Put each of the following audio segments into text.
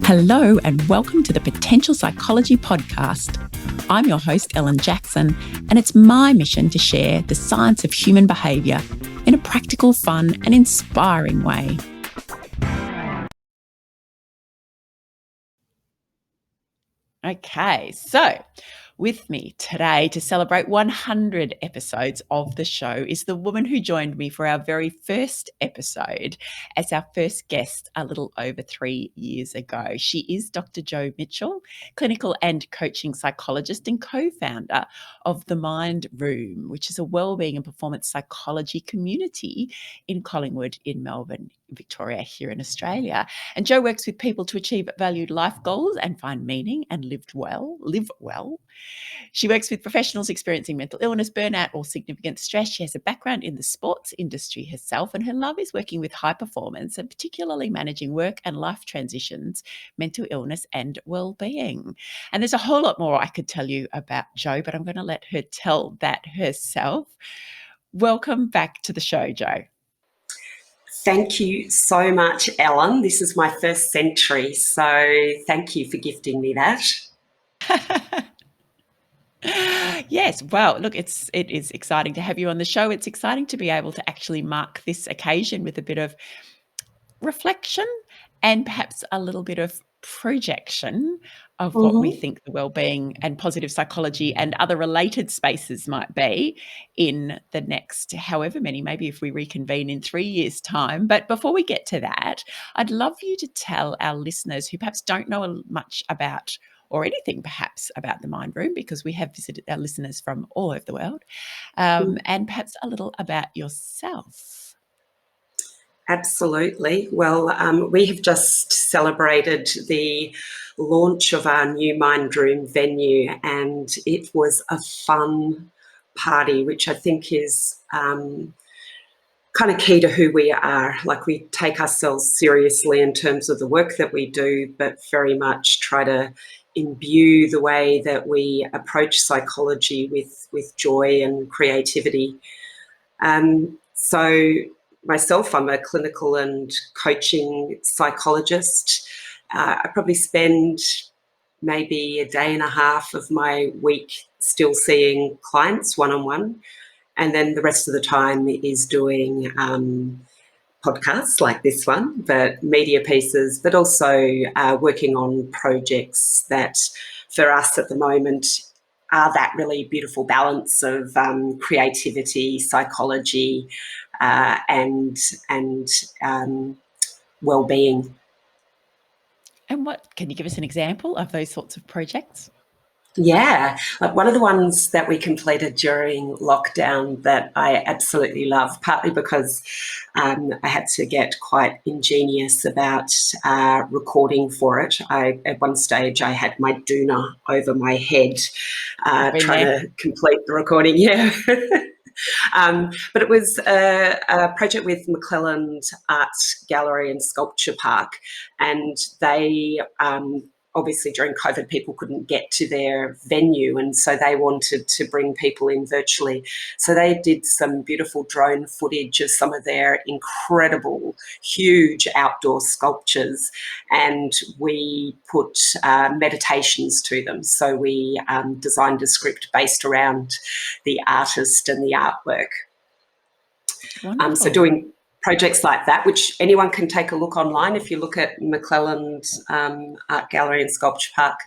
Hello and welcome to the Potential Psychology Podcast. I'm your host, Ellen Jackson, and it's my mission to share the science of human behaviour in a practical, fun and inspiring way. Okay, so with me today to celebrate 100 episodes of the show is the woman who joined me for our very first episode as our first guest a little over 3 years ago. She is Dr. Jo Mitchell, clinical and coaching psychologist and co-founder of The Mind Room, which is a wellbeing and performance psychology community in Collingwood in Melbourne, Victoria, here in Australia. And Jo works with people to achieve valued life goals and find meaning and live well. She works with professionals experiencing mental illness, burnout, or significant stress. She has a background in the sports industry herself, and her love is working with high performance and particularly managing work and life transitions, mental illness, and well-being. And there's a whole lot more I could tell you about Jo, but I'm going to let her tell that herself. Welcome back to the show, Jo. Thank you so much, Ellen. This is my first century, so thank you for gifting me that. Yes, well, look, it is exciting to have you on the show. It's exciting to be able to actually mark this occasion with a bit of reflection and perhaps a little bit of projection of what we think the wellbeing and positive psychology and other related spaces might be in the next however many, maybe if we reconvene in 3 years' time. But before we get to that, I'd love you to tell our listeners who perhaps don't know much about or anything perhaps about the Mind Room, because we have visited our listeners from all over the world, and perhaps a little about yourself. Absolutely. Well, we have just celebrated the launch of our new Mind Room venue, and it was a fun party, which I think is kind of key to who we are. Like, we take ourselves seriously in terms of the work that we do, but very much try to imbue the way that we approach psychology with joy and creativity. So myself, I'm a clinical and coaching psychologist. I probably spend maybe a day and a half of my week still seeing clients one-on-one, and then the rest of the time is doing podcasts like this one, but media pieces, but also working on projects that for us at the moment are that really beautiful balance of creativity, psychology, and well-being. And what can you give us an example of those sorts of projects? Yeah, like one of the ones that we completed during lockdown that I absolutely love, partly because I had to get quite ingenious about recording for it. At one stage, I had my doona over my head trying to complete the recording. Yeah. But it was a project with McClelland Art Gallery and Sculpture Park, and they obviously during COVID people couldn't get to their venue, and so they wanted to bring people in virtually. So they did some beautiful drone footage of some of their incredible, huge outdoor sculptures, and we put meditations to them. So we designed a script based around the artist and the artwork. So doing projects like that, which anyone can take a look online. If you look at McClelland Art Gallery and Sculpture Park,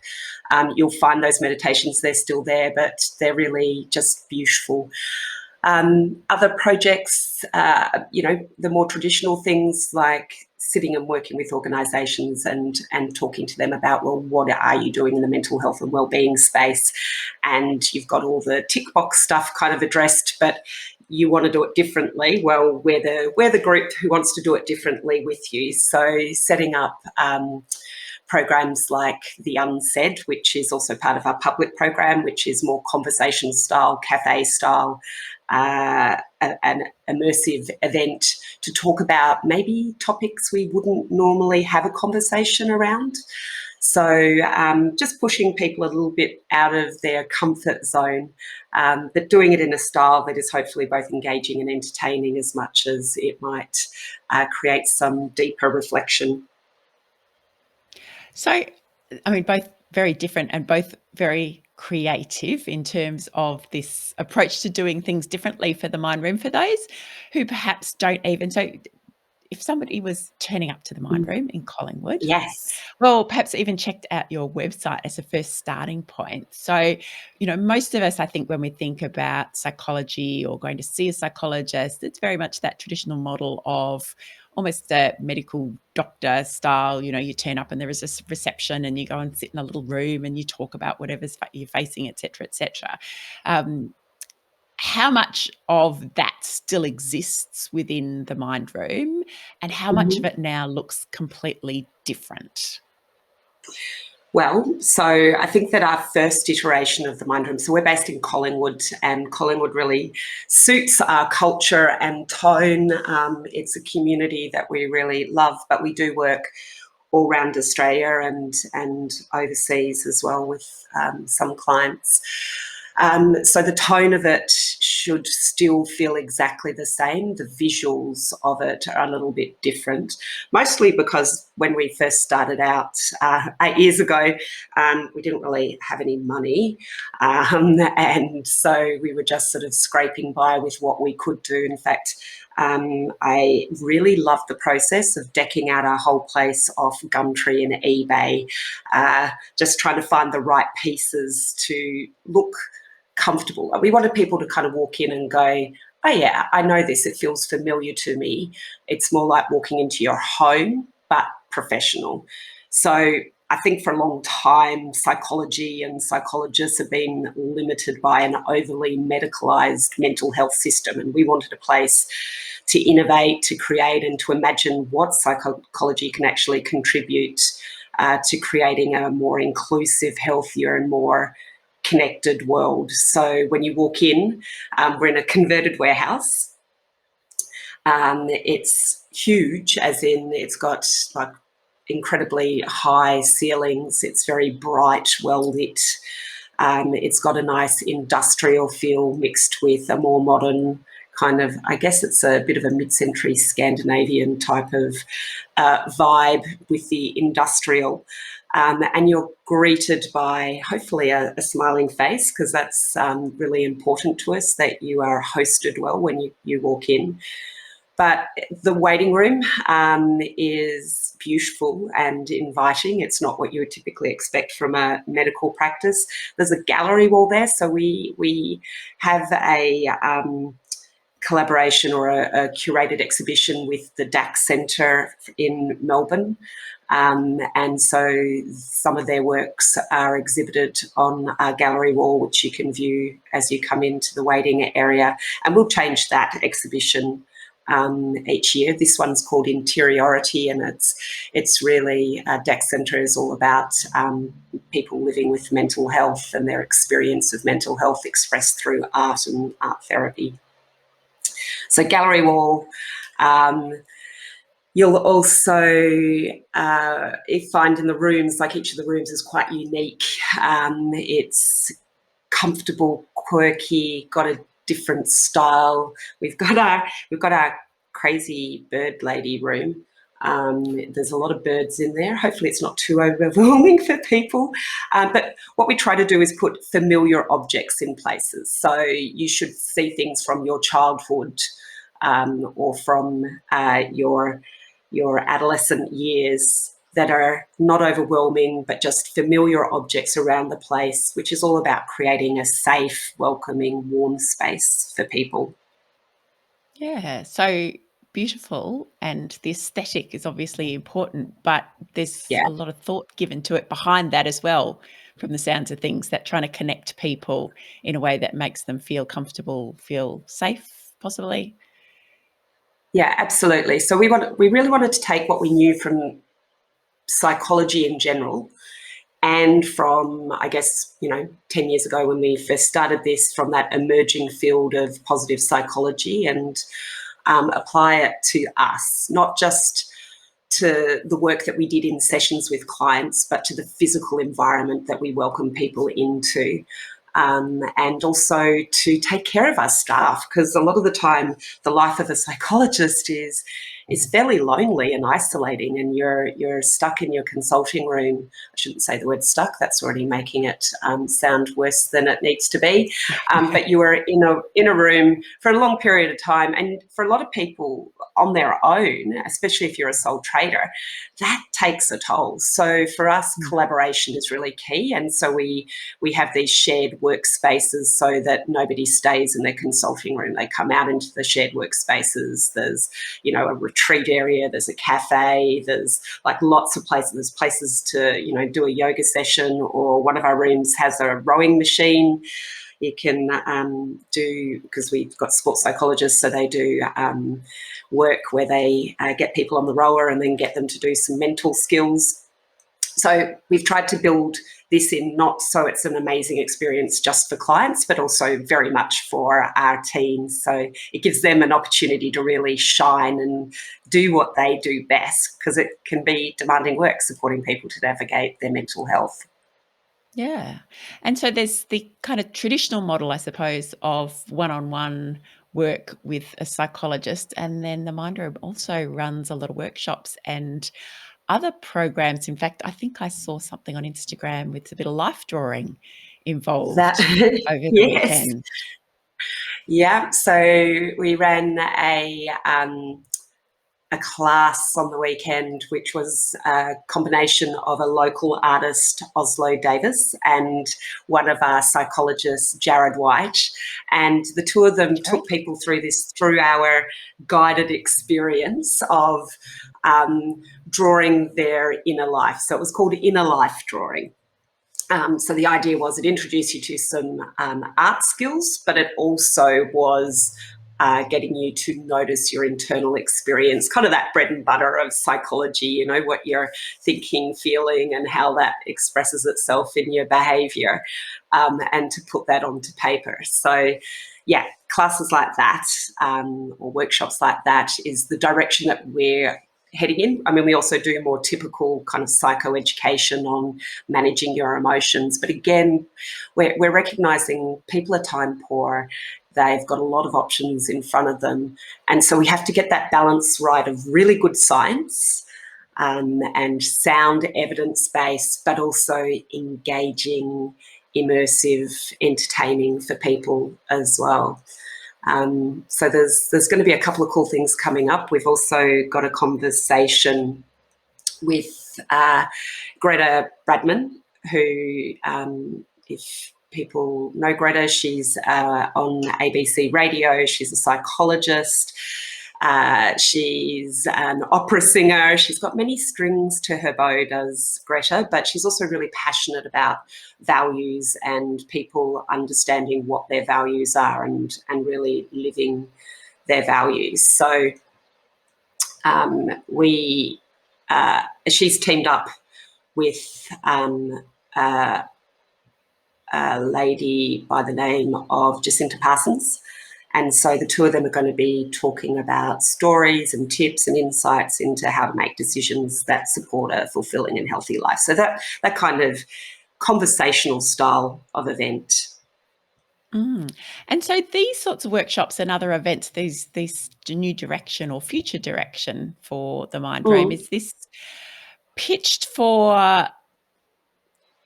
you'll find those meditations. They're still there, but they're really just beautiful. Other projects, the more traditional things like sitting and working with organisations and talking to them about, well, what are you doing in the mental health and wellbeing space? And you've got all the tick box stuff kind of addressed, but you want to do it differently. Well, we're the group who wants to do it differently with you. So setting up programs like The Unsaid, which is also part of our public program, which is more conversation style, cafe style, an immersive event to talk about maybe topics we wouldn't normally have a conversation around. So just pushing people a little bit out of their comfort zone, but doing it in a style that is hopefully both engaging and entertaining as much as it might create some deeper reflection. So, I mean, both very different and both very creative in terms of this approach to doing things differently for the mind room. For those who perhaps don't even, so if somebody was turning up to the mind room in Collingwood, Yes. well, perhaps even checked out your website as a first starting point. So, most of us, I think, when we think about psychology or going to see a psychologist, it's very much that traditional model of almost a medical doctor style. You turn up and there is a reception and you go and sit in a little room and you talk about whatever's you're facing, et cetera, et cetera. How much of that still exists within the mind room and how much of Mhm. it now looks completely different? Well, so I think that our first iteration of the Mind Room, so we're based in Collingwood, and Collingwood really suits our culture and tone. It's a community that we really love, but we do work all around Australia and overseas as well with some clients. So the tone of it should still feel exactly the same. The visuals of it are a little bit different, mostly because when we first started out 8 years ago, we didn't really have any money. And so we were just sort of scraping by with what we could do. In fact, I really loved the process of decking out our whole place off Gumtree and eBay, just trying to find the right pieces to look comfortable. We wanted people to kind of walk in and go, oh yeah, I know this, it feels familiar to me. It's more like walking into your home, but professional. So I think for a long time, psychology and psychologists have been limited by an overly medicalized mental health system. And we wanted a place to innovate, to create, and to imagine what psychology can actually contribute to creating a more inclusive, healthier, and more connected world. So when you walk in, we're in a converted warehouse. It's huge, as in it's got like incredibly high ceilings. It's very bright, well lit. It's got a nice industrial feel mixed with a more modern kind of, I guess it's a bit of a mid-century Scandinavian type of vibe with the industrial. And you're greeted by hopefully a smiling face, because that's really important to us, that you are hosted well when you walk in. But the waiting room is beautiful and inviting. It's not what you would typically expect from a medical practice. There's a gallery wall there, so we have a collaboration or a curated exhibition with the DAX Centre in Melbourne. And so some of their works are exhibited on a gallery wall, which you can view as you come into the waiting area. And we'll change that exhibition each year. This one's called Interiority, and it's really DAX Centre is all about people living with mental health and their experience of mental health expressed through art and art therapy. So gallery wall. You'll also find in the rooms, like each of the rooms is quite unique. It's comfortable, quirky, got a different style. We've got our crazy bird lady room. There's a lot of birds in there. Hopefully it's not too overwhelming for people. But what we try to do is put familiar objects in places. So you should see things from your childhood or from your adolescent years that are not overwhelming, but just familiar objects around the place, which is all about creating a safe, welcoming, warm space for people. Yeah, so beautiful, and the aesthetic is obviously important, but there's Yeah. a lot of thought given to it behind that as well, from the sounds of things, that trying to connect people in a way that makes them feel comfortable, feel safe, possibly. Yeah, absolutely. So we really wanted to take what we knew from psychology in general, and from, I guess, 10 years ago when we first started this, from that emerging field of positive psychology, and apply it to us, not just to the work that we did in sessions with clients, but to the physical environment that we welcome people into. And also to take care of our staff, because a lot of the time the life of a psychologist is is fairly lonely and isolating, and you're stuck in your consulting room. I shouldn't say the word stuck, that's already making it sound worse than it needs to be. But you are in a room for a long period of time, and for a lot of people on their own, especially if you're a sole trader, that takes a toll. So for us, collaboration is really key, and so we have these shared workspaces so that nobody stays in their consulting room. They come out into the shared workspaces. There's, a retreat area, there's a cafe, there's like lots of places. There's places to, do a yoga session, or one of our rooms has a rowing machine. You can do, because we've got sports psychologists, so they do work where they get people on the rower and then get them to do some mental skills. So we've tried to build this in, not so it's an amazing experience just for clients, but also very much for our teams. So it gives them an opportunity to really shine and do what they do best, because it can be demanding work supporting people to navigate their mental health. Yeah. And so there's the kind of traditional model, I suppose, of one-on-one work with a psychologist. And then the Mind Room also runs a lot of workshops and other programs. In fact, I think I saw something on Instagram with a bit of life drawing involved over the Yes. weekend. Yeah. So we ran a class on the weekend, which was a combination of a local artist, Oslo Davis, and one of our psychologists, Jared White. And the two of them took people through this 3-hour guided experience of drawing their inner life. So it was called Inner Life Drawing. So the idea was it introduced you to some art skills, but it also was getting you to notice your internal experience, kind of that bread and butter of psychology, what you're thinking, feeling, and how that expresses itself in your behaviour, and to put that onto paper. So, yeah, classes like that or workshops like that is the direction that we're heading in. I mean, we also do more typical kind of psychoeducation on managing your emotions. But again, we're recognising people are time poor. They've got a lot of options in front of them. And so we have to get that balance right of really good science and sound evidence-based, but also engaging, immersive, entertaining for people as well. So there's going to be a couple of cool things coming up. We've also got a conversation with Greta Bradman, who, if people know Greta, she's on ABC Radio. She's a psychologist. She's an opera singer. She's got many strings to her bow, does Greta, but she's also really passionate about values and people understanding what their values are and really living their values. So she's teamed up with a lady by the name of Jacinta Parsons. And so the two of them are going to be talking about stories and tips and insights into how to make decisions that support a fulfilling and healthy life. So that kind of conversational style of event. And so these sorts of workshops and other events, these new direction or future direction for the Mind Room, is this pitched for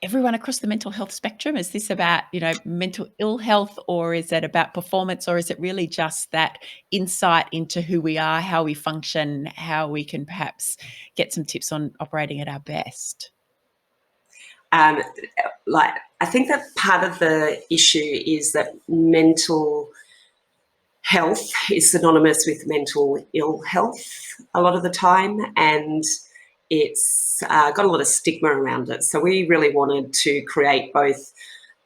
everyone across the mental health spectrum? Is this about, mental ill health, or is it about performance, or is it really just that insight into who we are, how we function, how we can perhaps get some tips on operating at our best? I think that part of the issue is that mental health is synonymous with mental ill health a lot of the time, and it's got a lot of stigma around it. So we really wanted to create both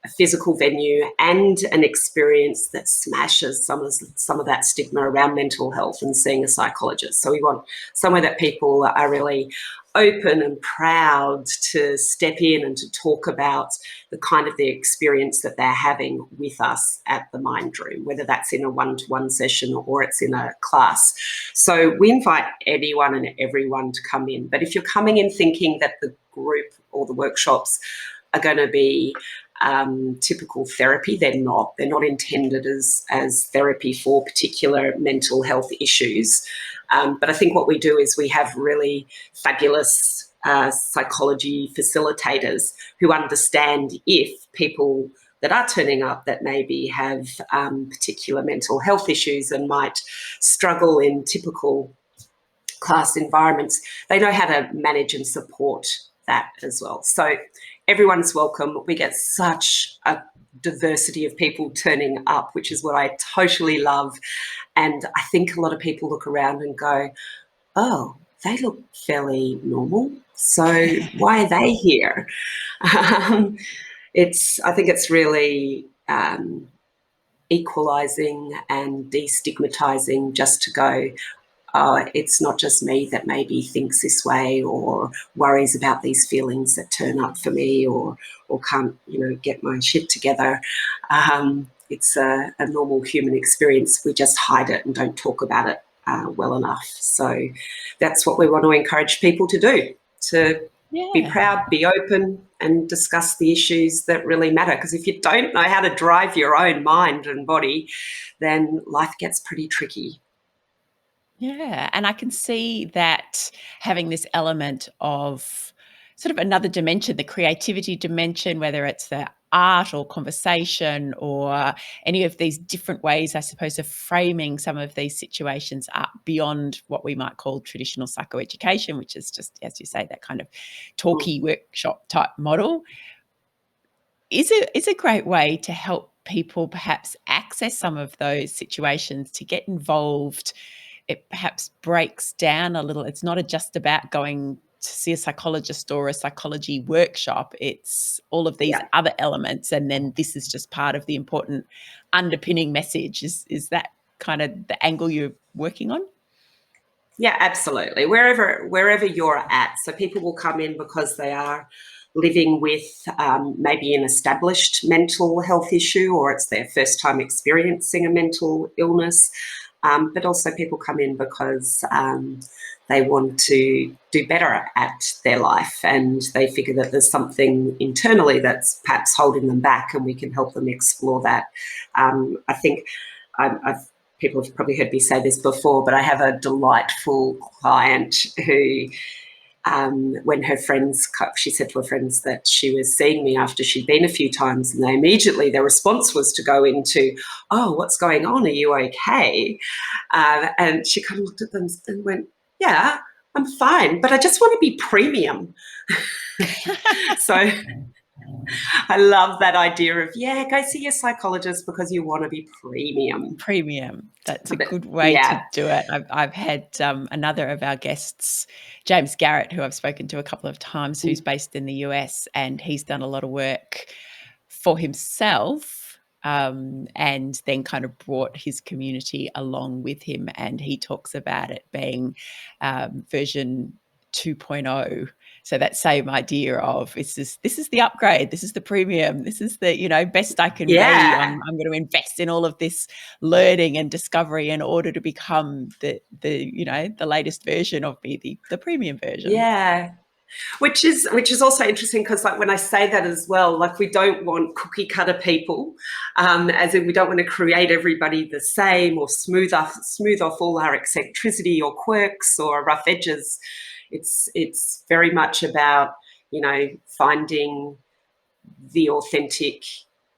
a physical venue and an experience that smashes some of that stigma around mental health and seeing a psychologist. So we want somewhere that people are really open and proud to step in and to talk about the experience that they're having with us at the Mind Room, whether that's in a one-to-one session or it's in a class. So we invite anyone and everyone to come in. But if you're coming in thinking that the group or the workshops are going to be typical therapy, they're not. They're not intended as therapy for particular mental health issues. But I think what we do is we have really fabulous psychology facilitators who understand if people that are turning up that maybe have particular mental health issues and might struggle in typical class environments, they know how to manage and support that as well. So everyone's welcome. We get such a diversity of people turning up, which is what I totally love. And I think a lot of people look around and go, oh, they look fairly normal, so why are they here? I think it's really equalising and destigmatising just to go, it's not just me that maybe thinks this way or worries about these feelings that turn up for me or can't, get my shit together. It's a normal human experience. We just hide it and don't talk about it well enough. So that's what we want to encourage people to do, to be proud, be open, and discuss the issues that really matter. Because if you don't know how to drive your own mind and body, then life gets pretty tricky. Yeah, and I can see that having this element of sort of another dimension, the creativity dimension, whether it's the art or conversation or any of these different ways, I suppose, of framing some of these situations up beyond what we might call traditional psychoeducation, which is just, as you say, that kind of talky workshop type model, is a great way to help people perhaps access some of those situations, to get involved. It perhaps breaks down a little. It's not just about going to see a psychologist or a psychology workshop. It's all of these other elements. And then this is just part of the important underpinning message. Is that kind of the angle you're working on? Yeah, absolutely. Wherever you're at. So people will come in because they are living with maybe an established mental health issue, or it's their first time experiencing a mental illness. But also people come in because they want to do better at their life and they figure that there's something internally that's perhaps holding them back and we can help them explore that. I think people have probably heard me say this before, but I have a delightful client who, when her friends, she said to her friends that she was seeing me after she'd been a few times, and their response was to go into, oh, what's going on? Are you okay? And she kind of looked at them and went, yeah, I'm fine, but I just want to be premium. So I love that idea of, go see your psychologist because you want to be premium. Premium. That's a good way to do it. I've had another of our guests, James Garrett, who I've spoken to a couple of times, who's based in the US, and he's done a lot of work for himself and then kind of brought his community along with him. And he talks about it being version 2.0. So that same idea of this is the upgrade, this is the premium, this is the best I can be. I'm going to invest in all of this learning and discovery in order to become the latest version of me, the premium version. Yeah. Which is also interesting because, like, when I say that as well, like, we don't want cookie cutter people, as in we don't want to create everybody the same or smooth off all our eccentricity or quirks or rough edges. It's very much about finding the authentic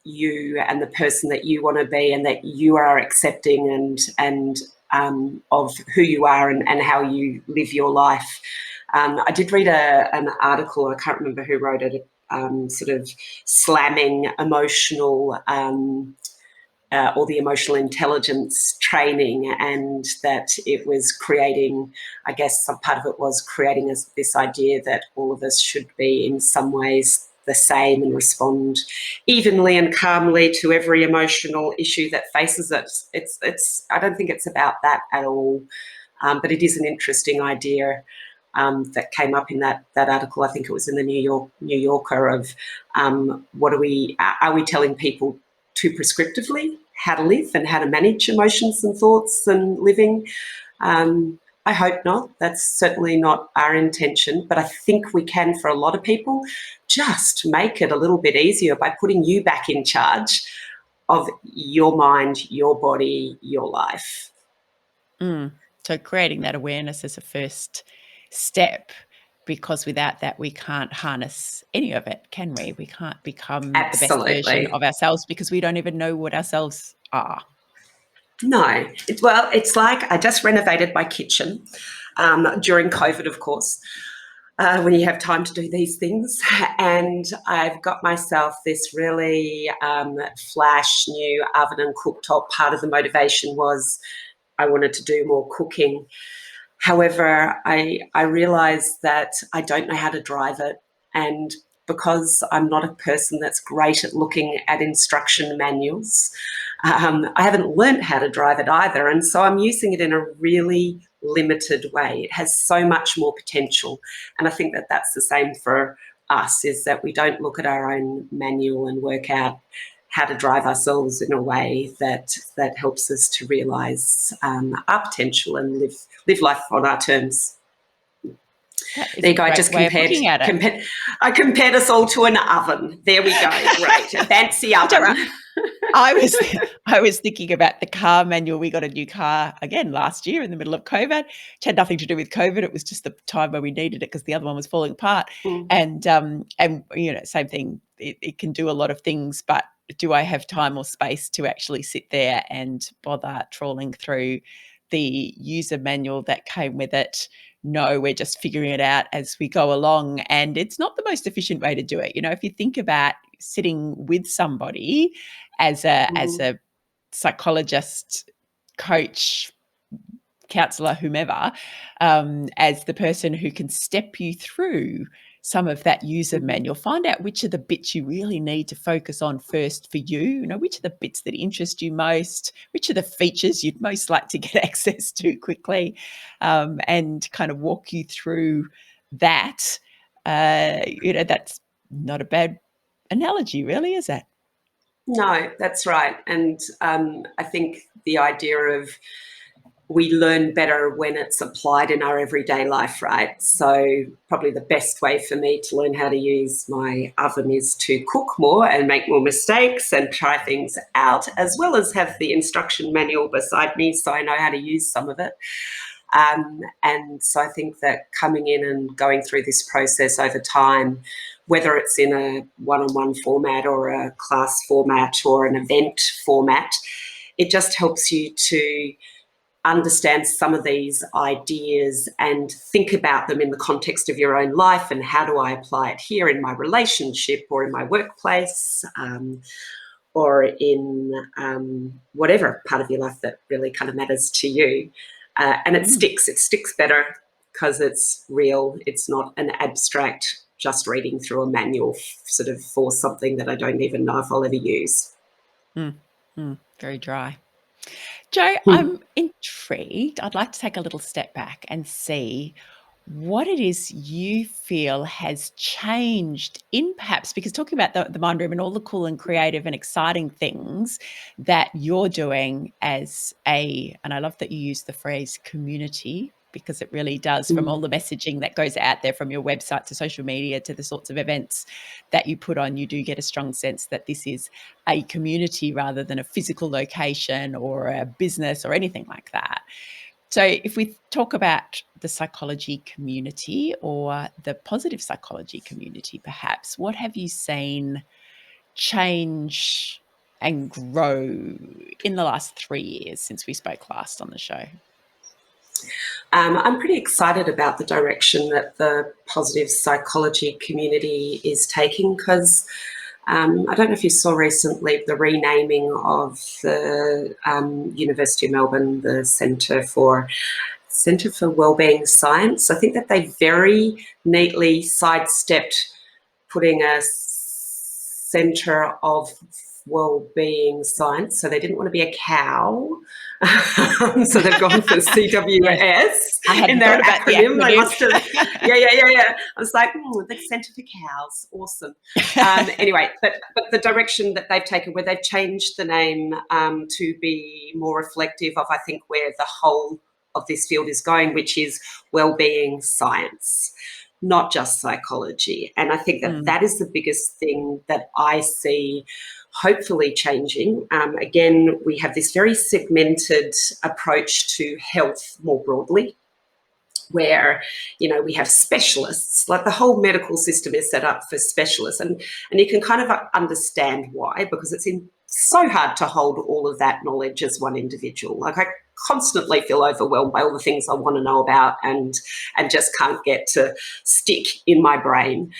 you and the person that you want to be and that you are accepting and of who you are and how you live your life. I did read an article, I can't remember who wrote it, sort of slamming emotional or the emotional intelligence training, and that it was creating, I guess some part of it was creating this idea that all of us should be in some ways the same and respond evenly and calmly to every emotional issue that faces us. It's I don't think it's about that at all, but it is an interesting idea that came up in that article. I think it was in the New Yorker of are we telling people too prescriptively how to live and how to manage emotions and thoughts and living? I hope not. That's certainly not our intention, but I think we can, for a lot of people, just make it a little bit easier by putting you back in charge of your mind, your body, your life. So creating that awareness is a first step, because without that, we can't harness any of it, can we? We can't become the best version Absolutely. of ourselves because we don't even know what ourselves are. No. It's like I just renovated my kitchen during COVID, of course, when you have time to do these things. And I've got myself this really flash new oven and cooktop. Part of the motivation was I wanted to do more cooking. However, I realised that I don't know how to drive it. And because I'm not a person that's great at looking at instruction manuals, I haven't learnt how to drive it either. And so I'm using it in a really limited way. It has so much more potential. And I think that that's the same for us, is that we don't look at our own manual and work out how to drive ourselves in a way that helps us to realise our potential and live life on our terms. That is There a you go. I great just way of looking at it. compared us all to an oven. There we go. Great, a fancy oven. I was thinking about the car manual. We got a new car again last year in the middle of COVID, which had nothing to do with COVID. It was just the time where we needed it because the other one was falling apart. And same thing. It can do a lot of things, but do I have time or space to actually sit there and bother trawling through the user manual that came with it? No, we're just figuring it out as we go along. And it's not the most efficient way to do it. If you think about sitting with somebody as a psychologist, coach, counselor, whomever, as the person who can step you through some of that user manual, find out which are the bits you really need to focus on first for you, which are the bits that interest you most, which are the features you'd most like to get access to quickly, and kind of walk you through that. That's not a bad analogy, really, is it? No, that's right. And I think the idea of we learn better when it's applied in our everyday life, right? So probably the best way for me to learn how to use my oven is to cook more and make more mistakes and try things out, as well as have the instruction manual beside me so I know how to use some of it. And so I think that coming in and going through this process over time, whether it's in a one-on-one format or a class format or an event format, it just helps you to understand some of these ideas and think about them in the context of your own life and how do I apply it here in my relationship or in my workplace, or in whatever part of your life that really kind of matters to you. And it sticks better because it's real. It's not an abstract, just reading through a manual sort of for something that I don't even know if I'll ever use. Very dry. Jo, I'm intrigued. I'd like to take a little step back and see what it is you feel has changed in, perhaps, because talking about the mind room and all the cool and creative and exciting things that you're doing as and I love that you use the phrase community, because it really does, from all the messaging that goes out there, from your website to social media to the sorts of events that you put on, you do get a strong sense that this is a community rather than a physical location or a business or anything like that. So if we talk about the psychology community or the positive psychology community, perhaps, what have you seen change and grow in the last 3 years since we spoke last on the show? I'm pretty excited about the direction that the positive psychology community is taking, because I don't know if you saw recently the renaming of the University of Melbourne, the Centre for Wellbeing Science. I think that they very neatly sidestepped putting a Centre of Wellbeing Science. So they didn't want to be a cow. So they've gone for CWS in their acronym. They must have, yeah. I was like, the Centre for Cows, awesome. Anyway, but the direction that they've taken, where they've changed the name to be more reflective of, I think, where the whole of this field is going, which is wellbeing science, not just psychology. And I think that that is the biggest thing that I see hopefully changing. Again, we have this very segmented approach to health more broadly, where, you know, we have specialists. Like, the whole medical system is set up for specialists, and you can kind of understand why, because it's so hard to hold all of that knowledge as one individual. Like, I constantly feel overwhelmed by all the things I want to know about, and just can't get to stick in my brain.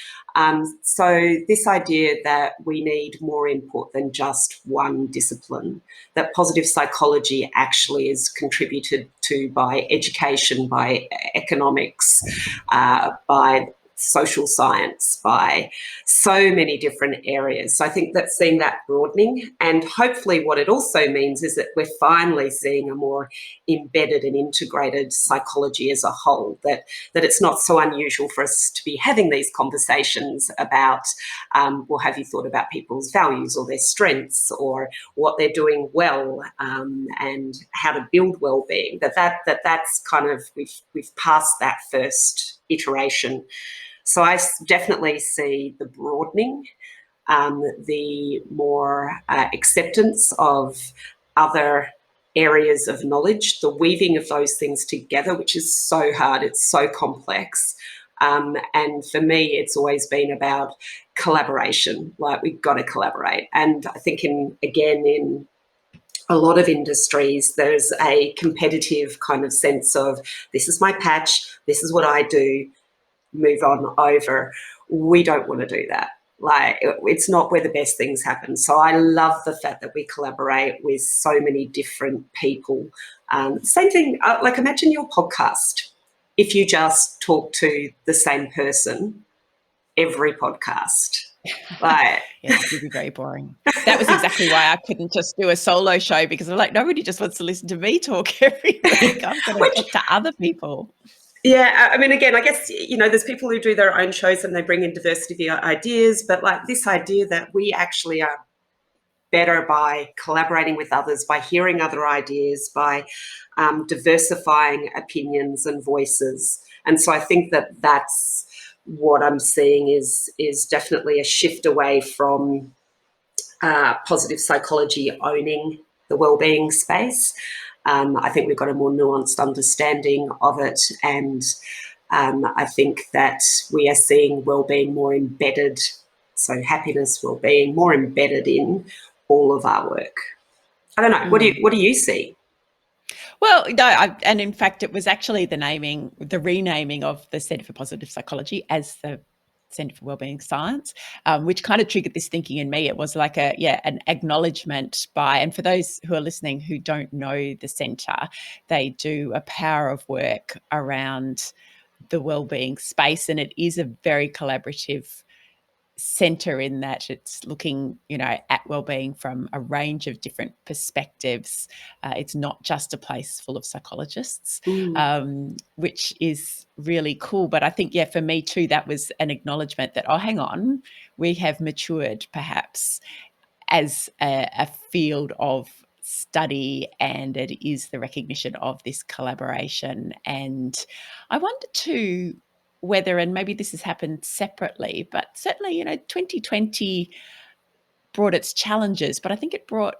So this idea that we need more input than just one discipline, that positive psychology actually is contributed to by education, by economics, by social science, by so many different areas. So I think that's seeing that broadening. And hopefully what it also means is that we're finally seeing a more embedded and integrated psychology as a whole, that it's not so unusual for us to be having these conversations about, well, have you thought about people's values or their strengths or what they're doing well, and how to build well-being, that's kind of, we've passed that first iteration. So I definitely see the broadening, the more acceptance of other areas of knowledge, the weaving of those things together, which is so hard, it's so complex. And for me, it's always been about collaboration. Like, we've got to collaborate. And I think in a lot of industries, there's a competitive kind of sense of, this is my patch, this is what I do, move on over. We don't want to do that. Like, it's not where the best things happen. So I love the fact that we collaborate with so many different people. Same thing, like, imagine your podcast. If you just talk to the same person every podcast, like, yeah, that would be very boring. That was exactly why I couldn't just do a solo show, because I'm like, nobody just wants to listen to me talk every week. I've got to talk to other people. Yeah, I mean, again, I guess, you know, there's people who do their own shows and they bring in diversity of ideas, but like, this idea that we actually are better by collaborating with others, by hearing other ideas, by diversifying opinions and voices. And so I think that that's what I'm seeing is definitely a shift away from positive psychology owning the wellbeing space. I think we've got a more nuanced understanding of it, and I think that we are seeing wellbeing more embedded, so happiness, wellbeing, more embedded in all of our work. I don't know. What do you see? Well, no, and in fact, it was actually the renaming of the Centre for Positive Psychology as the Centre for Wellbeing Science, which kind of triggered this thinking in me. It was like an acknowledgement by, and for those who are listening who don't know the centre, they do a power of work around the wellbeing space, and it is a very collaborative centre in that it's looking, you know, at wellbeing from a range of different perspectives. It's not just a place full of psychologists, which is really cool. But I think, yeah, for me too, that was an acknowledgement that, oh, hang on, we have matured perhaps as a field of study, and it is the recognition of this collaboration. And I wonder too whether, and maybe this has happened separately, but certainly, you know, 2020 brought its challenges, but I think it brought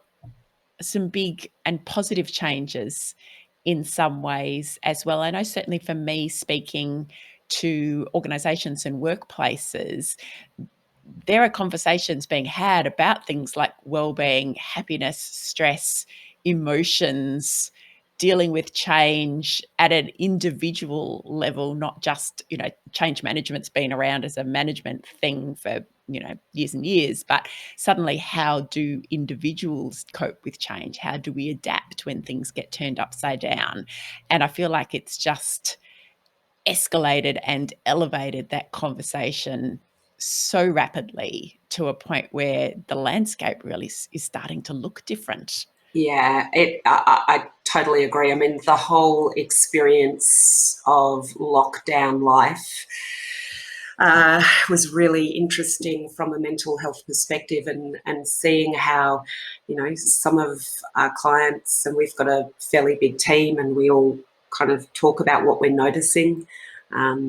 some big and positive changes in some ways as well. I know certainly for me, speaking to organisations and workplaces, there are conversations being had about things like wellbeing, happiness, stress, emotions, dealing with change at an individual level, not just, you know, change management's been around as a management thing for, you know, years and years, but suddenly how do individuals cope with change? How do we adapt when things get turned upside down? And I feel like it's just escalated and elevated that conversation so rapidly to a point where the landscape really is starting to look different. Yeah, I totally agree. I mean, the whole experience of lockdown life was really interesting from a mental health perspective, and seeing how, you know, some of our clients, and we've got a fairly big team, and we all kind of talk about what we're noticing.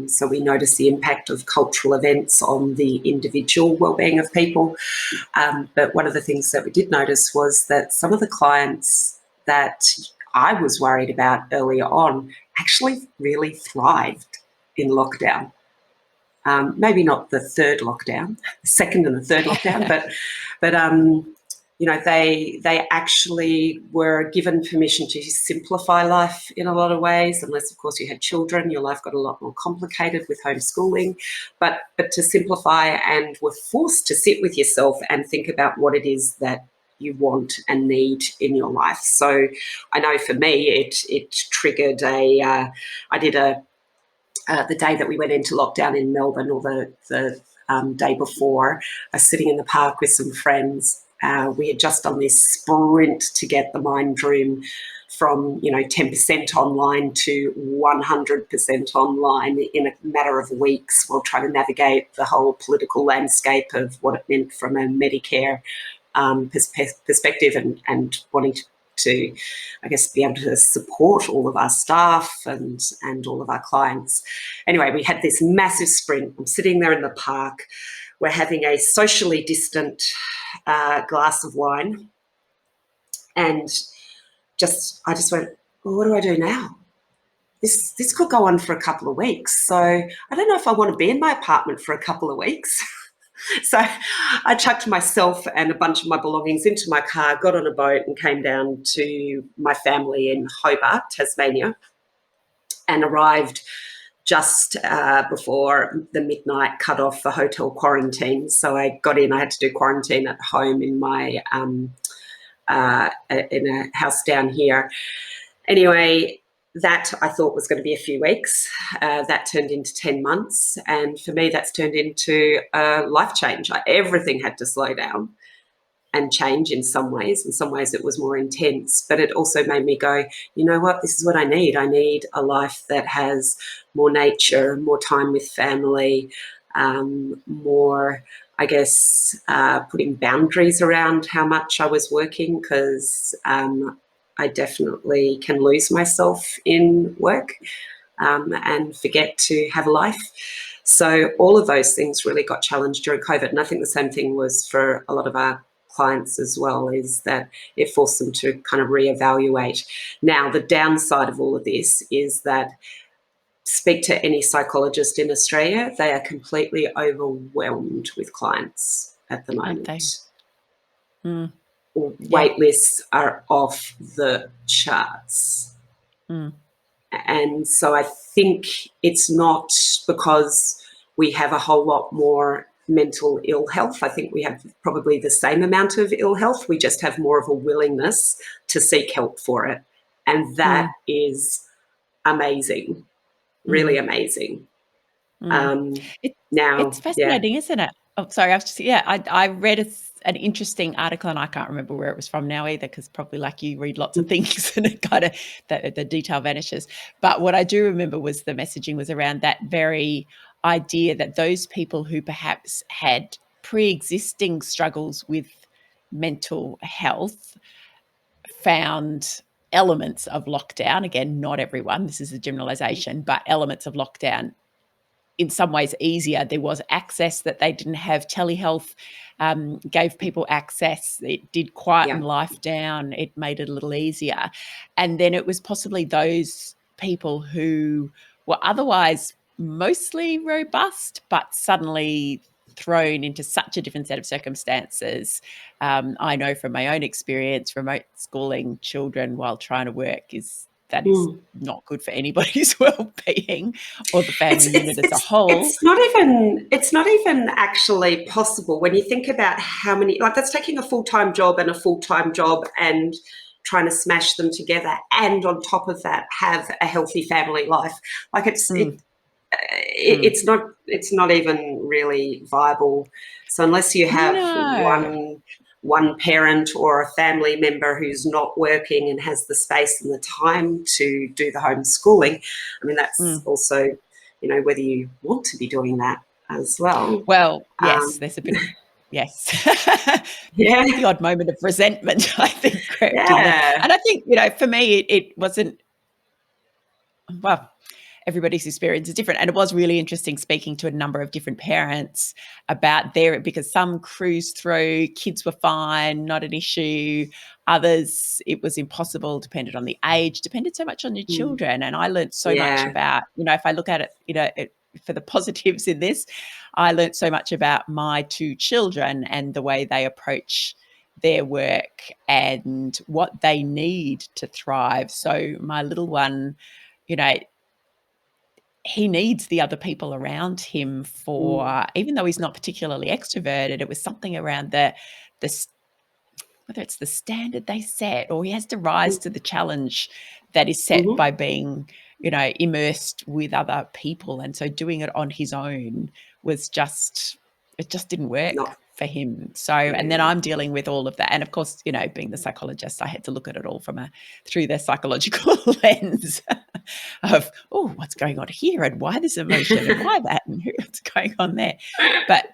So we notice the impact of cultural events on the individual wellbeing of people. But one of the things that we did notice was that some of the clients that I was worried about earlier on actually really thrived in lockdown. Maybe not the third lockdown, the second and the third lockdown, but they actually were given permission to simplify life in a lot of ways. Unless, of course, you had children, your life got a lot more complicated with homeschooling. But to simplify, and were forced to sit with yourself and think about what it is that you want and need in your life. So I know for me, it triggered I did the day that we went into lockdown in Melbourne, or the day before, I was sitting in the park with some friends. We had just done this sprint to get the mind room from 10% online to 100% online in a matter of weeks, while trying to navigate the whole political landscape of what it meant from a Medicare perspective, and wanting to, I guess, be able to support all of our staff and all of our clients. Anyway, we had this massive sprint. I'm sitting there in the park. We're having a socially distant glass of wine, and I just went, well, what do I do now? This could go on for a couple of weeks. So I don't know if I want to be in my apartment for a couple of weeks. So I chucked myself and a bunch of my belongings into my car, got on a boat and came down to my family in Hobart, Tasmania, and arrived just before the midnight cut-off for hotel quarantine. So I got in. I had to do quarantine at home in my in a house down here. Anyway, that I thought was going to be a few weeks. That turned into 10 months. And for me, that's turned into a life change. Everything had to slow down and change in some ways. In some ways, it was more intense. But it also made me go, you know what? This is what I need. I need a life that has more nature, more time with family, more, I guess, putting boundaries around how much I was working, because I definitely can lose myself in work and forget to have a life. So all of those things really got challenged during COVID. And I think the same thing was for a lot of our clients as well, is that it forced them to kind of reevaluate. Now, the downside of all of this is that, speak to any psychologist in Australia, they are completely overwhelmed with clients at the moment. Mm. Wait lists are off the charts. Mm. And so I think it's not because we have a whole lot more mental ill health. I think we have probably the same amount of ill health. We just have more of a willingness to seek help for it. And that is amazing, really amazing. It's fascinating, isn't it? Oh, sorry. I read an interesting article, and I can't remember where it was from now either, because probably like you read lots of things and it kind of the detail vanishes. But what I do remember was the messaging was around that very idea that those people who perhaps had pre-existing struggles with mental health found elements of lockdown, again, not everyone, this is a generalization, but elements of lockdown in some ways easier. There was access that they didn't have. Telehealth gave people access. It did quieten life down. It made it a little easier. And then it was possibly those people who were otherwise mostly robust, but suddenly thrown into such a different set of circumstances. I know from my own experience, remote schooling children while trying to work is not good for anybody's well-being or the family unit as a whole. It's not even actually possible when you think about how many, like, that's taking a full-time job and a full-time job and trying to smash them together, and on top of that have a healthy family life. Like, it's not even really viable. So unless you have one parent or a family member who's not working and has the space and the time to do the homeschooling, I mean, that's also, whether you want to be doing that as well. Well, yes, there's a bit of, yes. The odd moment of resentment, I think, crept in there. And I think, for me, it wasn't, well, everybody's experience is different. And it was really interesting speaking to a number of different parents about because some cruised through, kids were fine, not an issue. Others, it was impossible, depended on the age, depended so much on your children. And I learned so much about, if I look at it, for the positives in this, I learned so much about my two children and the way they approach their work and what they need to thrive. So my little one, he needs the other people around him for, even though he's not particularly extroverted, it was something around the whether it's the standard they set or he has to rise to the challenge that is set by being, immersed with other people. And so doing it on his own was it just didn't work for him. So, and then I'm dealing with all of that. And of course, being the psychologist, I had to look at it all through the psychological lens of, what's going on here and why this emotion and why that and what's going on there. But,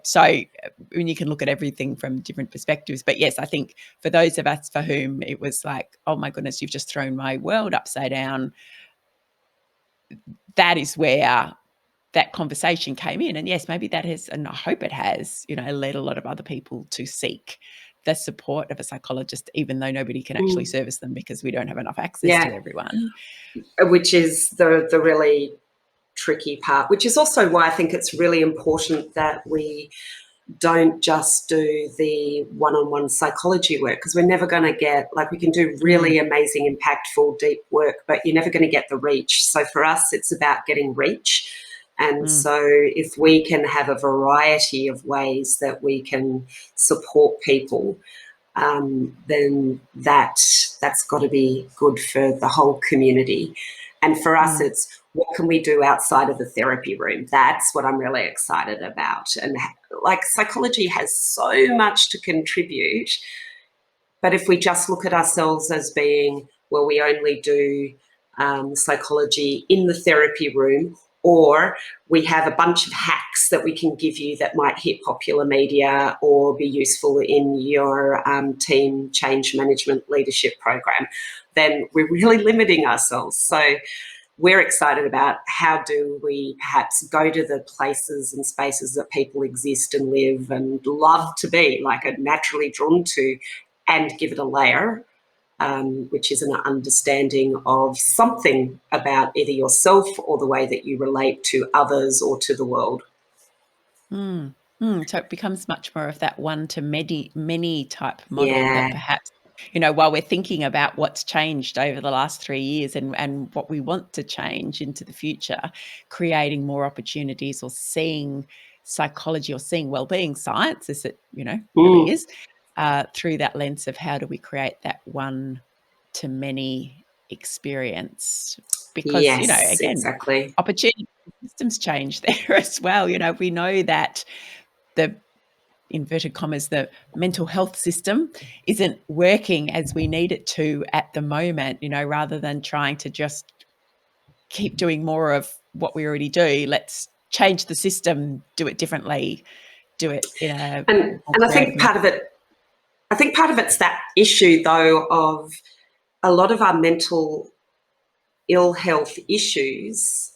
so when you can look at everything from different perspectives. But yes, I think for those of us for whom it was like, oh my goodness, you've just thrown my world upside down, that is where that conversation came in. And yes, maybe that has, and I hope it has, led a lot of other people to seek the support of a psychologist, even though nobody can actually service them because we don't have enough access to everyone. Which is the really tricky part, which is also why I think it's really important that we don't just do the one-on-one psychology work, because we're never going to get, we can do really amazing, impactful, deep work, but you're never going to get the reach. So for us, it's about getting reach. And so if we can have a variety of ways that we can support people, then that's got to be good for the whole community. And for us, it's what can we do outside of the therapy room? That's what I'm really excited about. And psychology has so much to contribute. But if we just look at ourselves as being, well, we only do psychology in the therapy room, or we have a bunch of hacks that we can give you that might hit popular media or be useful in your team change management leadership program, then we're really limiting ourselves. So we're excited about how do we perhaps go to the places and spaces that people exist and live and love to be, are naturally drawn to, and give it a layer, which is an understanding of something about either yourself or the way that you relate to others or to the world. So it becomes much more of that one-to-many type model that perhaps, while we're thinking about what's changed over the last 3 years and what we want to change into the future, creating more opportunities or seeing psychology or seeing wellbeing science, as it, really is, through that lens of how do we create that one-to-many experience. Because, again, exactly. opportunity systems change there as well. We know that the inverted commas, the mental health system isn't working as we need it to at the moment, rather than trying to just keep doing more of what we already do. Let's change the system, do it differently, do it in a and I think part of it's that issue though of a lot of our mental ill health issues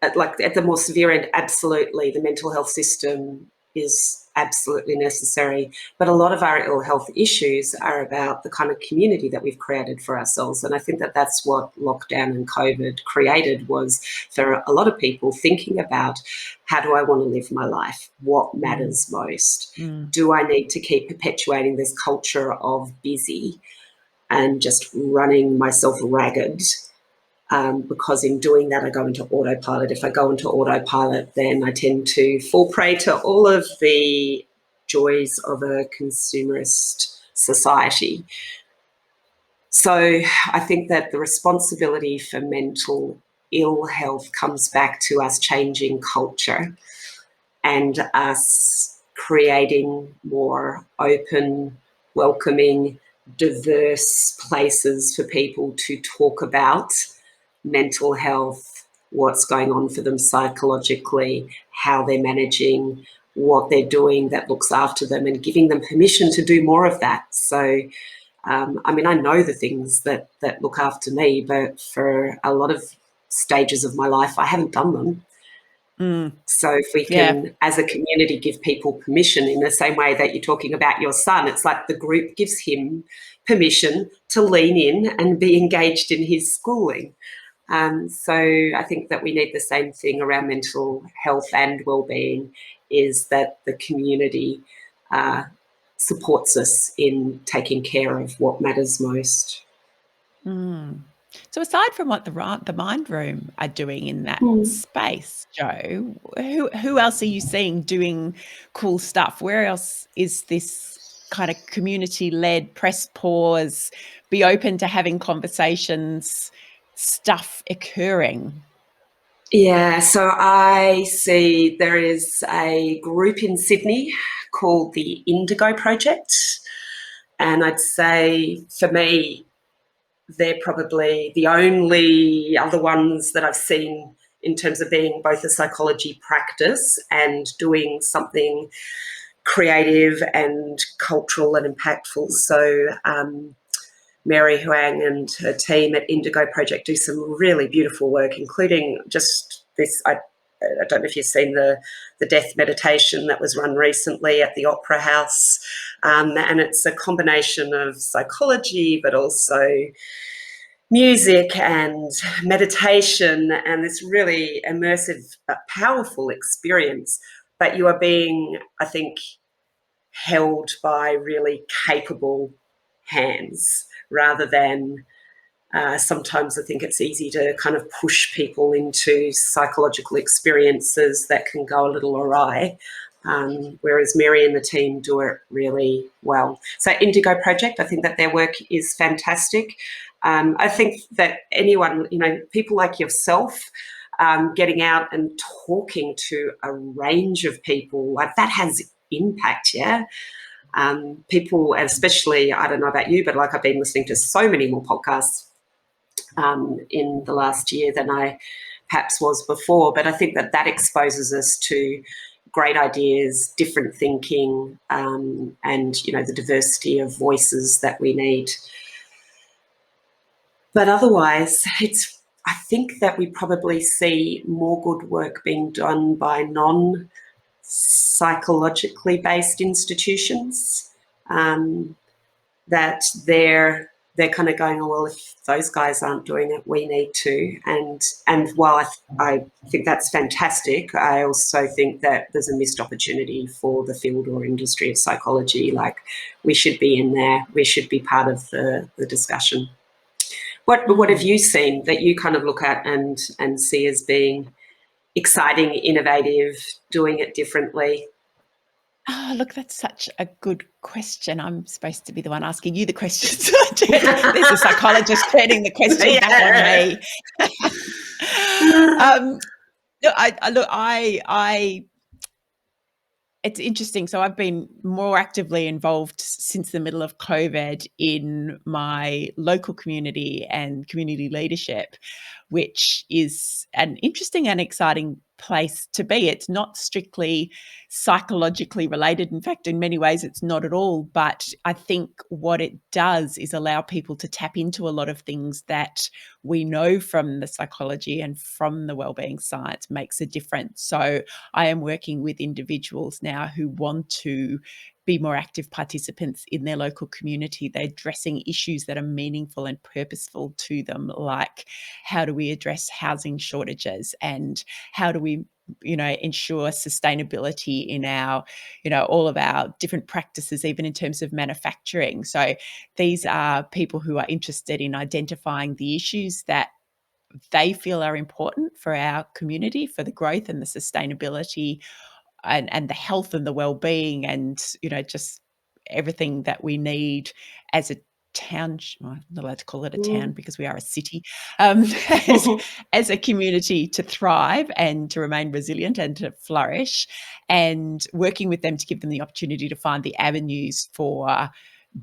at the more severe end. Absolutely, the mental health system is absolutely necessary, but a lot of our ill health issues are about the kind of community that we've created for ourselves. And I think that that's what lockdown and COVID created, was for a lot of people thinking about, how do I want to live my life? What matters most? Do I need to keep perpetuating this culture of busy and just running myself ragged? Because in doing that, I go into autopilot. If I go into autopilot, then I tend to fall prey to all of the joys of a consumerist society. So I think that the responsibility for mental ill health comes back to us changing culture and us creating more open, welcoming, diverse places for people to talk about mental health, what's going on for them psychologically, how they're managing, what they're doing that looks after them, and giving them permission to do more of that. So, I know the things that look after me, but for a lot of stages of my life, I haven't done them. So if we Yeah. can, as a community, give people permission in the same way that you're talking about your son, it's like the group gives him permission to lean in and be engaged in his schooling. So I think that we need the same thing around mental health and well-being, is that the community supports us in taking care of what matters most. So aside from what the Mind Room are doing in that space, Jo, who else are you seeing doing cool stuff? Where else is this kind of community-led press pause, be open to having conversations stuff occurring? Yeah, so I see there is a group in Sydney called the Indigo Project. And I'd say for me, they're probably the only other ones that I've seen in terms of being both a psychology practice and doing something creative and cultural and impactful. So Mary Huang and her team at Indigo Project do some really beautiful work, including just this. I don't know if you've seen the death meditation that was run recently at the Opera House, and it's a combination of psychology, but also music and meditation, and this really immersive but powerful experience. But you are being, I think, held by really capable hands rather than sometimes I think it's easy to kind of push people into psychological experiences that can go a little awry, whereas Mary and the team do it really well. So Indigo Project, I think that their work is fantastic. I think that anyone, people like yourself, getting out and talking to a range of people, like that has impact, yeah? People, especially, I don't know about you, but like I've been listening to so many more podcasts in the last year than I perhaps was before. But I think that exposes us to great ideas, different thinking, and, the diversity of voices that we need. But otherwise, I think that we probably see more good work being done by non-psychologically based institutions, that they're kind of going, oh, well, if those guys aren't doing it, we need to. And while I think that's fantastic, I also think that there's a missed opportunity for the field or industry of psychology. Like, we should be in there. We should be part of the discussion. What have you seen that you kind of look at and see as being exciting, innovative, doing it differently? Oh, look, that's such a good question. I'm supposed to be the one asking you the questions. There's a psychologist turning the question back on me. It's interesting. So I've been more actively involved since the middle of COVID in my local community and community leadership, which is an interesting and exciting place to be. It's not strictly psychologically related. In fact, in many ways, it's not at all. But I think what it does is allow people to tap into a lot of things that we know from the psychology and from the wellbeing science makes a difference. So I am working with individuals now who want to be more active participants in their local community. They're addressing issues that are meaningful and purposeful to them, like how do we address housing shortages and how do we ensure sustainability in our, all of our different practices, even in terms of manufacturing. So these are people who are interested in identifying the issues that they feel are important for our community, for the growth and the sustainability and the health and the well-being and, just everything that we need as a town. Well, I'm not allowed to call it a town because we are a city, as, as a community to thrive and to remain resilient and to flourish, and working with them to give them the opportunity to find the avenues for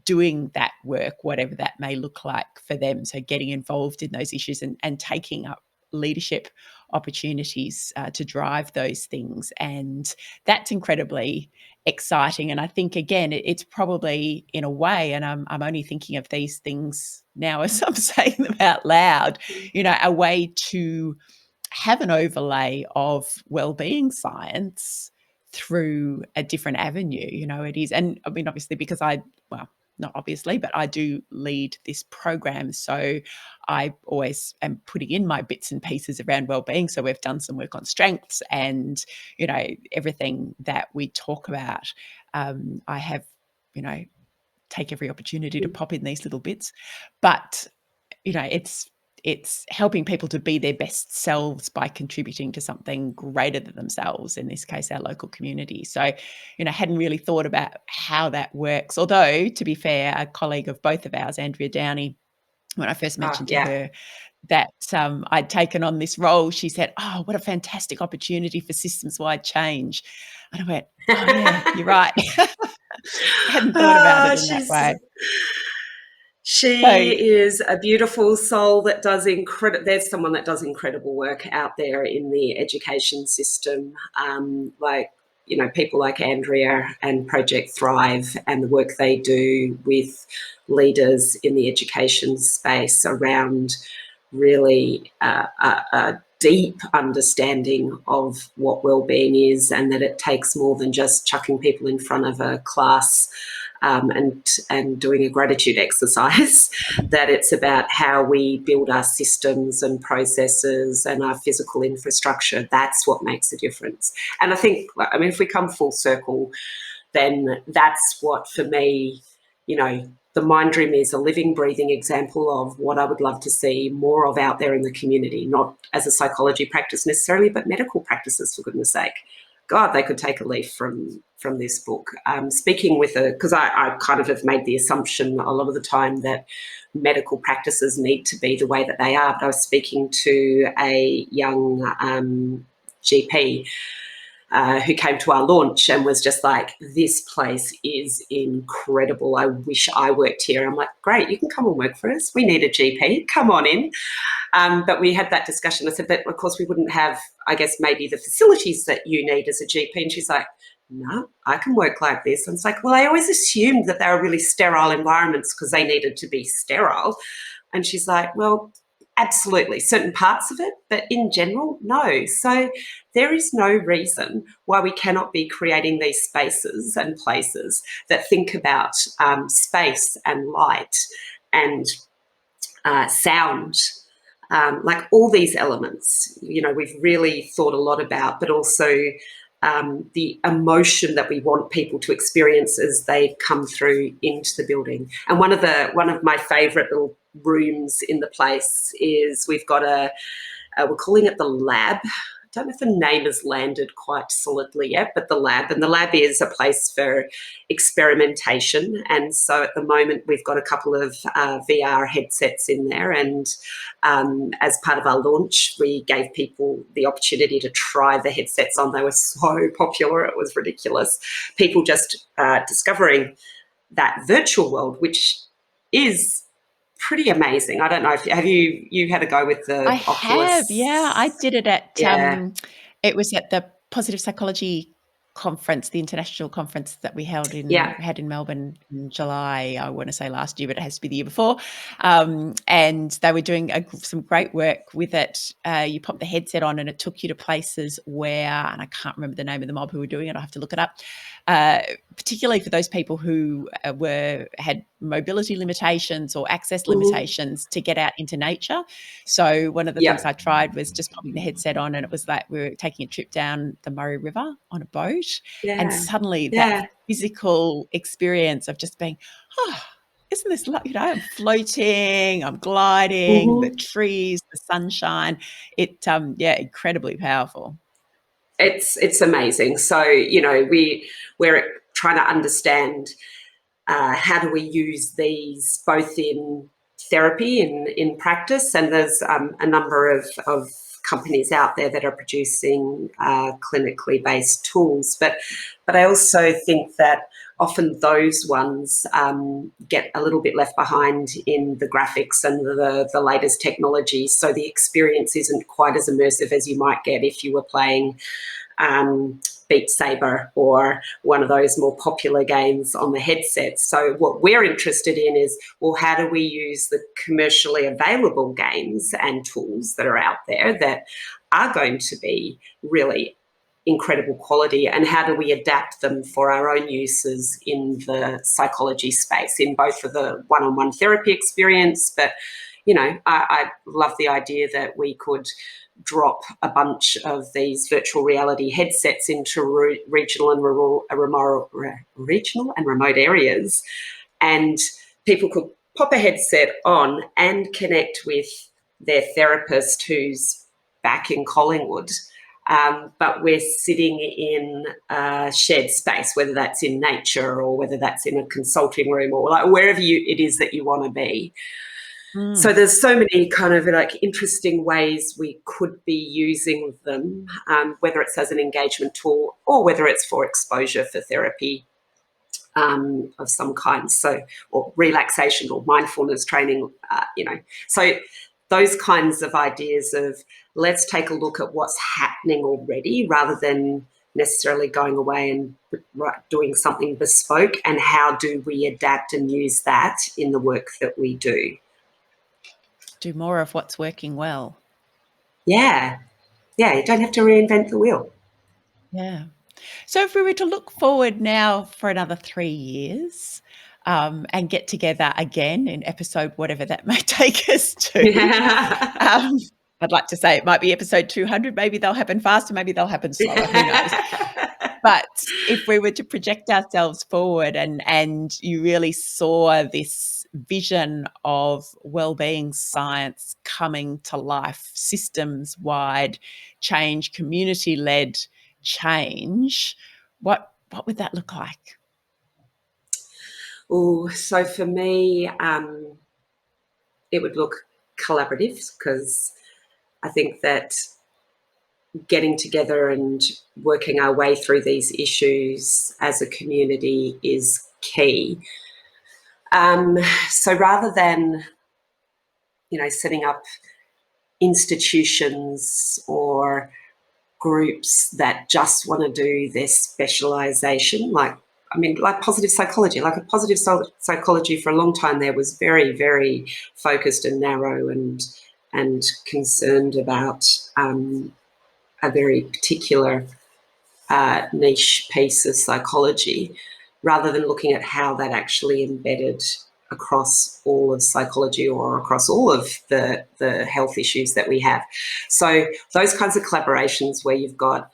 doing that work, whatever that may look like for them. So getting involved in those issues and taking up leadership opportunities to drive those things. And that's incredibly exciting. And I think, again, it's probably, in a way, and I'm only thinking of these things now as I'm saying them out loud, a way to have an overlay of wellbeing science through a different avenue. It is. And I mean, obviously, because not obviously, but I do lead this program. So I always am putting in my bits and pieces around wellbeing. So we've done some work on strengths and, everything that we talk about. I have, take every opportunity to pop in these little bits. But, it's helping people to be their best selves by contributing to something greater than themselves, in this case, our local community. So, hadn't really thought about how that works. Although, to be fair, a colleague of both of ours, Andrea Downey, when I first mentioned to her that I'd taken on this role, she said, "Oh, what a fantastic opportunity for systems-wide change." And I went, "Oh, yeah, you're right." Hadn't thought about it in that way. She is a beautiful soul that does there's someone that does incredible work out there in the education system. People like Andrea and Project Thrive and the work they do with leaders in the education space around really a deep understanding of what wellbeing is, and that it takes more than just chucking people in front of a class and doing a gratitude exercise, that it's about how we build our systems and processes and our physical infrastructure. That's what makes a difference. And I think, if we come full circle, then that's what, for me, the Mind Dream is a living, breathing example of what I would love to see more of out there in the community, not as a psychology practice necessarily, but medical practices, for goodness sake. God, they could take a leaf from this book. Speaking with because I kind of have made the assumption a lot of the time that medical practices need to be the way that they are. But I was speaking to a young GP who came to our launch and was just like, "This place is incredible. I wish I worked here." I'm like, "Great, you can come and work for us. We need a GP. Come on in." But we had that discussion. I said, "But of course we wouldn't have, I guess, maybe the facilities that you need as a GP." And she's like, "No, I can work like this." And it's like, well, I always assumed that they were really sterile environments because they needed to be sterile. And she's like, "Well, absolutely, certain parts of it, but in general, no." So there is no reason why we cannot be creating these spaces and places that think about space and light and sound, like all these elements, we've really thought a lot about, but also the emotion that we want people to experience as they come through into the building. And one of my favourite little rooms in the place is we've got we're calling it the lab. I don't know if the name has landed quite solidly yet, but the lab. And the lab is a place for experimentation. And so at the moment, we've got a couple of VR headsets in there. And as part of our launch, we gave people the opportunity to try the headsets on. They were so popular, it was ridiculous. People just discovering that virtual world, which is pretty amazing. I don't know if have you had a go with the Oculus? Have, yeah. I did it at Yeah. It was at the Positive Psychology conference, the international conference that we had in Melbourne in July, I want to say last year, but it has to be the year before. And they were doing some great work with it. You pop the headset on and it took you to places where, and I can't remember the name of the mob who were doing it, I'll have to look it up, particularly for those people who had mobility limitations or access limitations to get out into nature. So one of the things I tried was just popping the headset on, and it was like we were taking a trip down the Murray River on a boat, and suddenly that physical experience of just being, oh, isn't this, I'm floating, I'm gliding, the trees, the sunshine, incredibly powerful. It's amazing. So, we're trying to understand how do we use these both in therapy, in practice, and there's a number of companies out there that are producing clinically based tools. But I also think that often those ones get a little bit left behind in the graphics and the latest technology. So the experience isn't quite as immersive as you might get if you were playing Beat Saber or one of those more popular games on the headset. So what we're interested in is, well, how do we use the commercially available games and tools that are out there that are going to be really incredible quality, and how do we adapt them for our own uses in the psychology space, in both for the one-on-one therapy experience, but I love the idea that we could drop a bunch of these virtual reality headsets into regional and remote areas, and people could pop a headset on and connect with their therapist who's back in Collingwood. But we're sitting in a shared space, whether that's in nature or whether that's in a consulting room or like wherever it is that you want to be. So there's so many kind of like interesting ways we could be using them, whether it's as an engagement tool or whether it's for exposure for therapy of some kind, so, or relaxation or mindfulness training, So those kinds of ideas of let's take a look at what's happening already rather than necessarily going away and doing something bespoke, and how do we adapt and use that in the work that we do. Do more of what's working well. Yeah, you don't have to reinvent the wheel. Yeah. So if we were to look forward now for another 3 years and get together again in episode whatever that may take us to, I'd like to say it might be episode 200. Maybe they'll happen faster. Maybe they'll happen slower. Who knows? But if we were to project ourselves forward and you really saw this vision of wellbeing science coming to life, systems-wide change, community-led change, what would that look like? Oh, so for me, it would look collaborative, because I think that getting together and working our way through these issues as a community is key. So rather than, setting up institutions or groups that just want to do their specialization, like positive psychology. Like a positive psychology for a long time there was very, very focused and narrow and concerned about a very particular niche piece of psychology, rather than looking at how that actually embedded across all of psychology or across all of the health issues that we have. So those kinds of collaborations where you've got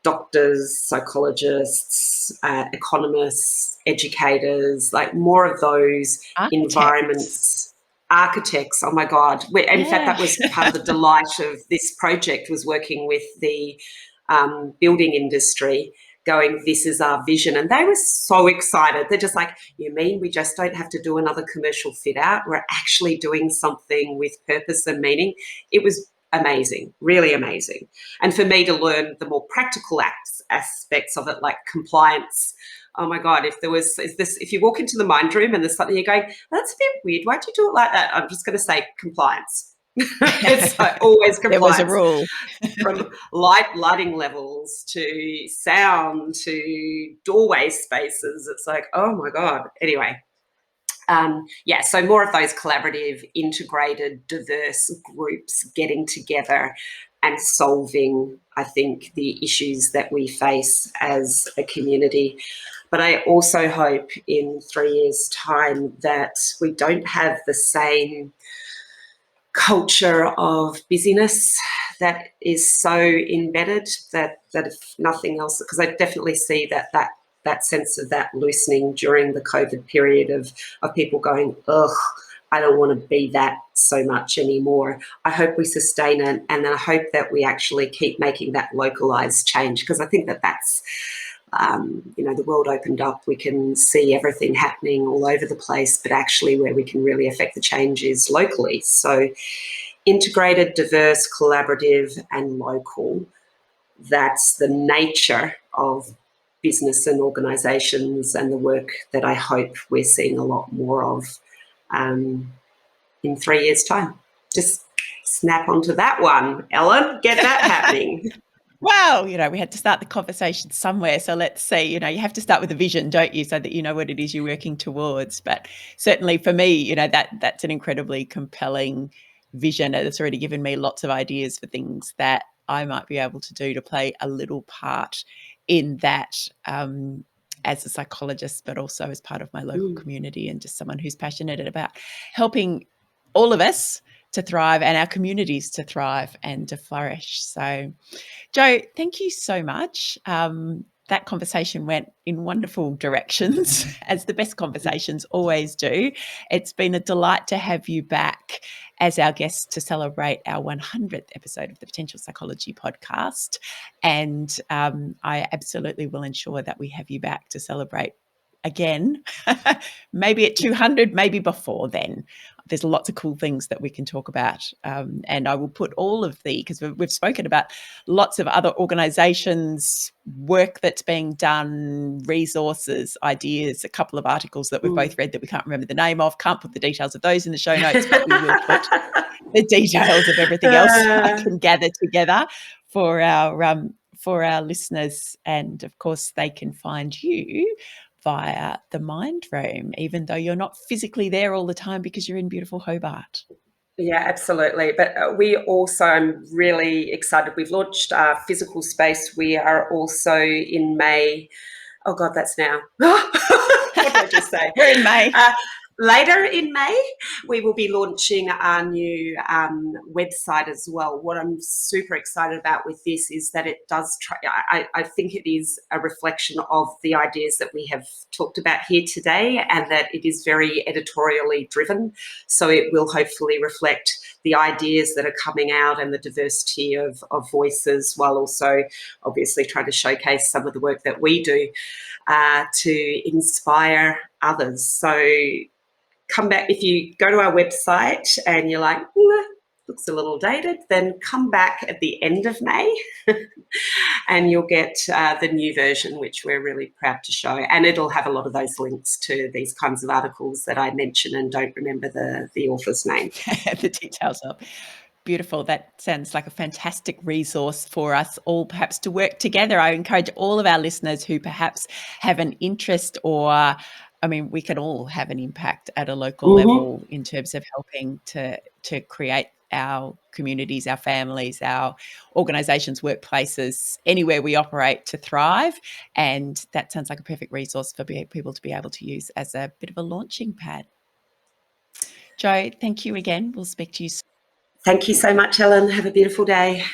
doctors, psychologists, economists, educators, like more of those environments, architects. Oh my God. In fact, that was part of the delight of this project, was working with the building industry, going, this is our vision. And they were so excited. They're just like, you mean we just don't have to do another commercial fit out? We're actually doing something with purpose and meaning. It was amazing, really amazing. And for me to learn the more practical aspects of it, like compliance. Oh my God, if you walk into the mind room and there's something you're going, that's a bit weird, why'd you do it like that? I'm just going to say compliance. It's always compliance. There was a rule. From lighting levels to sound to doorway spaces. It's like, oh my God. Anyway, so more of those collaborative, integrated, diverse groups getting together and solving, I think, the issues that we face as a community. But I also hope in 3 years' time that we don't have the same culture of busyness that is so embedded that if nothing else, because I definitely see that sense of that loosening during the COVID period of people going, ugh, I don't want to be that so much anymore. I hope we sustain it, and I hope that we actually keep making that localized change, because I think that's the world opened up. We can see everything happening all over the place, but actually where we can really affect the change is locally. So integrated, diverse, collaborative, and local. That's the nature of business and organisations and the work that I hope we're seeing a lot more of in 3 years' time. Just snap onto that one, Ellen. Get that happening. Well, we had to start the conversation somewhere. So let's see, you have to start with a vision, don't you? So that you know what it is you're working towards. But certainly for me, that's an incredibly compelling vision. It's already given me lots of ideas for things that I might be able to do to play a little part in that, as a psychologist, but also as part of my local community and just someone who's passionate about helping all of us to thrive and our communities to thrive and to flourish. So, Jo, thank you so much. That conversation went in wonderful directions, as the best conversations always do. It's been a delight to have you back as our guest to celebrate our 100th episode of the Potential Psychology podcast. And I absolutely will ensure that we have you back to celebrate again, maybe at 200, maybe before then. There's lots of cool things that we can talk about. And I will put all of because we've spoken about lots of other organisations, work that's being done, resources, ideas, a couple of articles that we've both read that we can't remember the name of. Can't put the details of those in the show notes, but we will put the details of everything else I can gather together for our listeners. And of course, they can find you via the Mind Room, even though you're not physically there all the time because you're in beautiful Hobart. Yeah, absolutely. But we also, I'm really excited. We've launched our physical space. We are also in May. Oh God, that's now. What did I just say? We're in May. Later in May, we will be launching our new website as well. What I'm super excited about with this is that it does I think it is a reflection of the ideas that we have talked about here today, and that it is very editorially driven. So it will hopefully reflect the ideas that are coming out and the diversity of voices, while also obviously trying to showcase some of the work that we do to inspire others. So come back. If you go to our website and you're like, looks a little dated, then come back at the end of May and you'll get the new version, which we're really proud to show. And it'll have a lot of those links to these kinds of articles that I mention and don't remember the author's name. The details of. Beautiful. That sounds like a fantastic resource for us all perhaps to work together. I encourage all of our listeners who perhaps have an interest we can all have an impact at a local level in terms of helping to create our communities, our families, our organisations, workplaces, anywhere we operate to thrive. And that sounds like a perfect resource for people to be able to use as a bit of a launching pad. Jo, thank you again. We'll speak to you soon. Thank you so much, Ellen. Have a beautiful day.